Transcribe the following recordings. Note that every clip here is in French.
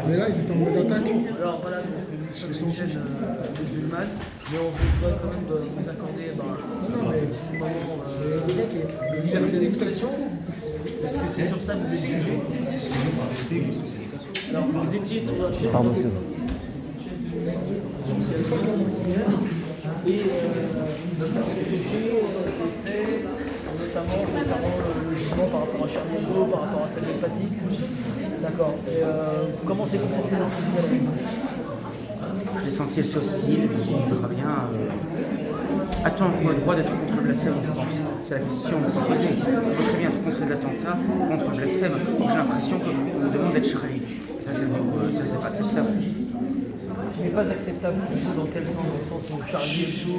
Mais là, ils étaient en mode attaque. Alors voilà, donc nous sommes une chaîne musulmane, mais on voudrait quand même vous accorder un petit moment de liberté d'expression, parce que c'est sur ça que vous êtes jugés. Alors vous étiez sur la chaîne. Pardon, excusez-moi. Et notamment concernant le jugement par rapport à Charlie Hebdo, par rapport à Samuel Paty. D'accord. Et comment c'est constaté dans ce tribunal? Je l'ai senti assez hostile, on verra bien. A-t-on le droit d'être contre le blasphème en France? C'est la question qu'on peut poser. On peut très bien être contre les attentats, contre le blasphème. J'ai l'impression qu'on nous demande d'être Charlie. Ça, c'est pas acceptable. Ce n'est pas acceptable dans quel sens? Dans le sens où Charlie Hebdo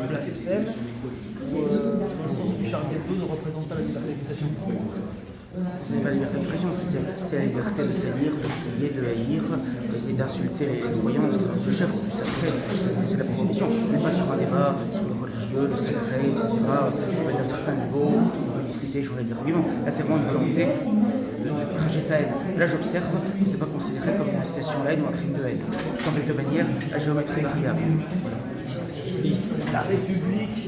blasphème, ou dans le sens où Charlie Hebdo ne représente pas la liberté d'expression? Ce n'est pas la liberté d'expression, c'est la liberté de salir, de fouiller, de haïr et d'insulter les croyants, ce qui est un peu cher. C'est la prohibition. On n'est pas sur un débat sur le religieux, le sacré, etc. D'un certain niveau, on peut discuter, j'aurais des arguments. Là, c'est vraiment une volonté de cracher sa haine. Là, j'observe que ce n'est pas considéré comme une incitation à la haine ou un crime de haine. En quelque manière, la géométrie est variable. Voilà. La République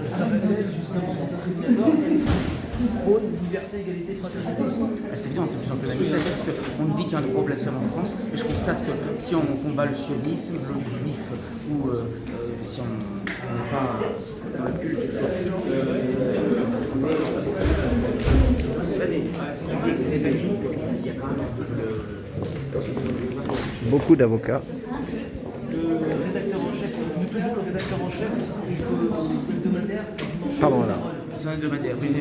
se révèle justement dans ce tribunal prône liberté, égalité, fraternité. C'est évident, c'est plus en plus manifeste parce qu'on nous dit qu'il y a un droit au blasphème en France, mais je constate que si on combat le sionisme, le juif, ou si on n'est pas dans le culte Beaucoup d'avocats. Le rédacteur en chef, toujours le rédacteur en chef du hebdomadaire. Pardon, là. C'est un hebdomadaire, oui, je suis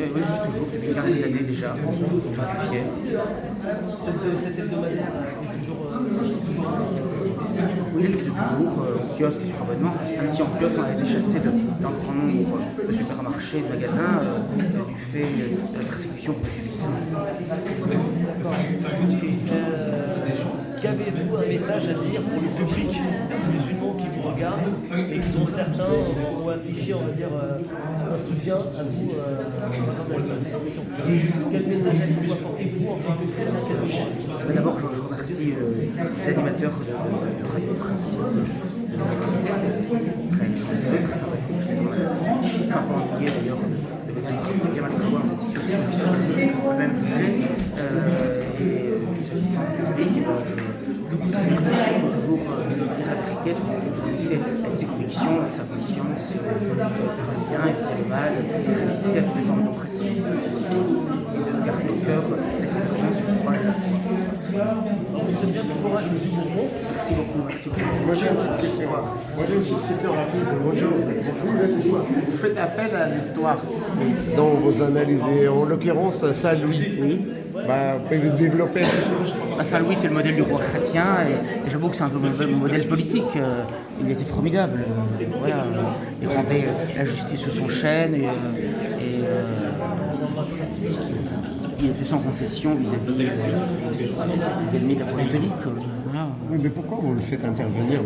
toujours, depuis une quinzaine d'années déjà, j'en suis fier. Cet hebdomadaire est toujours disponible. Oui, il existe toujours en kiosque et sur abonnement, même si en kiosque on a été chassé d'un grand nombre de supermarchés, de magasins, du fait de la persécution que nous subissons. Qu'avez-vous un message à dire pour le public musulman qui vous regarde et dont certains ont affiché, on va dire, un soutien à vous dans la persécution? Quel message allez-vous apporter vous en tant que chrétien catholique? D'abord, je remercie les animateurs de Radio Principe, très sympathique, je les remercie. Je suis un peu ennuyé d'ailleurs de mettre bien mal de dans cette situation, je suis même jugé. Et s'agissant du public, je considère qu'il faut toujours dire la vérité, toujours résister avec ses convictions, avec sa conscience, faire le bien, éviter le mal, et résister à toutes les formes d'oppression, et de garder au cœur l'espérance, le courage et la foi. C'est bien pour courage, monsieur Bourmont. Merci beaucoup, merci beaucoup. Moi, j'ai une petite question. Rapide. Bonjour. Vous faites appel à l'histoire dont vous analysez, en l'occurrence, Saint-Louis. Oui. Pouvez-vous développer un petit peu? Saint-Louis, c'est le modèle du roi chrétien, et j'avoue que c'est un peu mon modèle politique. Il était formidable. Voilà, il rendait la justice sous son chêne, et il était sans concession vis-à-vis des ennemis de la foi catholique. Voilà. Oui, mais pourquoi vous le faites intervenir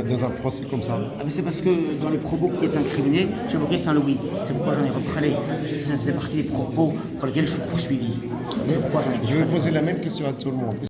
dans un procès comme ça? C'est parce que dans les propos qui étaient incriminés, j'évoquais Saint-Louis. C'est pourquoi j'en ai repris. Parce que ça faisait partie des propos pour lesquels je suis poursuivi. C'est pourquoi j'en ai Je vais poser la même question à tout le monde.